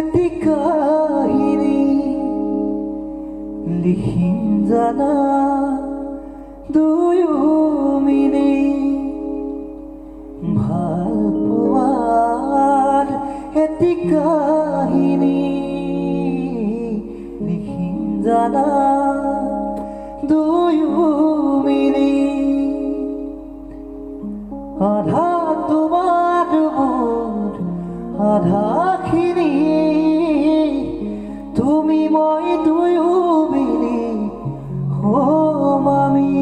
এটি কাহিনী লিখিম জানা দুয়ো মিলি ভাল পোৱাৰ এটি কাহিনী লিখিম জানা দুয়ো মিলি আধা তোমাৰ মোৰ আধাখিনি তুমি মই দুয়ো মিলি হ'ম আমি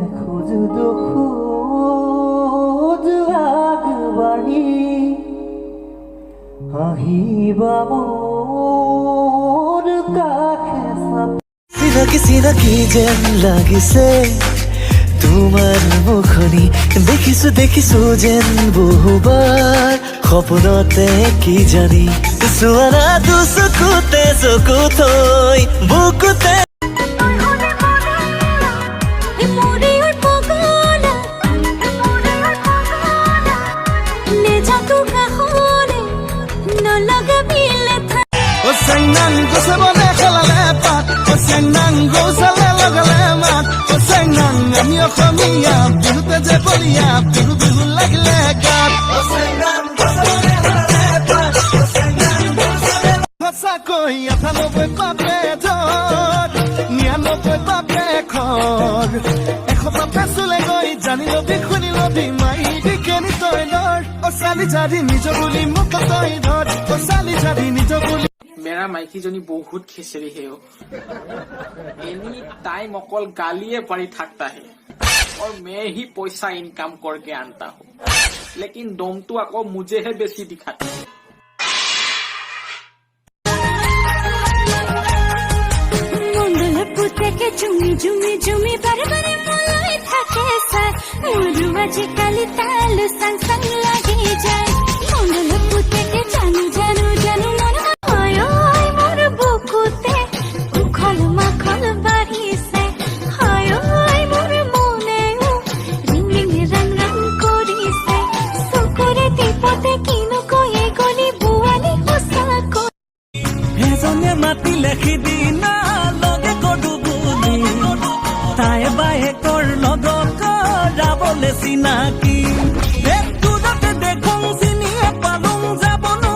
এখোজ দুখোজ আগবাঢ়ি আহিবা মোৰ কাষে চাপি চিনাকি যেন লাগিছে তোমাৰ মুখনি দেখিছো যেন বহুবাৰ সপোনতে কি জানি চোৱানা চকুতে চকু থৈ বুকুতে Senang go sabone khalale pat senang go sale lagale mat senang amio khamiya bilute je boliya bilu lagle gat senang go sabone khalale pat senang go sale hasa koi 98 pape thot 99 pape khor ekhota pesule goi janilo bikhunilo bimai dikeni toy dor o sali jadi nijo boli mukta toy dor o sali jadi nijo boli मेरा Mikey जनी बहुत खेसरी है any time अकल गालिए पड़ी थकता है और मैं ही पैसा इनकम करके आनता हूँ लेकिन दम तो अको मुझे है बेसी दिखाता है जुमी जुमी जुमी बारे बारे मलाई থাকে সাই মোর আজি কালি তাল সং সং লাগি যায় মন্ডল পুতেকে জানু জানু জানু মন হয় ওই মোর বুকুতে উখল মাখল বাড়িছে হয় ওই মোর মনে রিং রিং রং রং করিছে সুকুরে টিপতে কিনো কয়ে গলি বুয়ালি হসা কো এজনে মাটি লেখি দিনা লগে কডু তাই বায়ে কর লগক যাবলে চিনাকি একটু দতে দেখুং চিনিয়ে পালুং যাবনো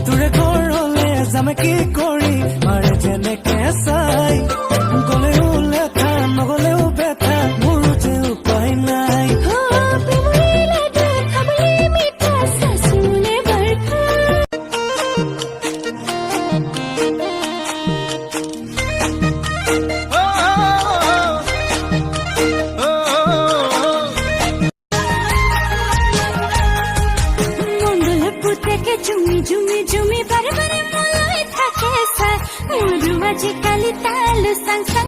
তোৰে ঘৰলে যাম কি কৰি মাৰে যেনেকে চাই গলেও লেখা নগলেও বেথা মোৰ যে উপায় নাই जुमी जुमी जुमी बारे बारे मलाई থাকে সাই মোর আজি কালি তাল সং সং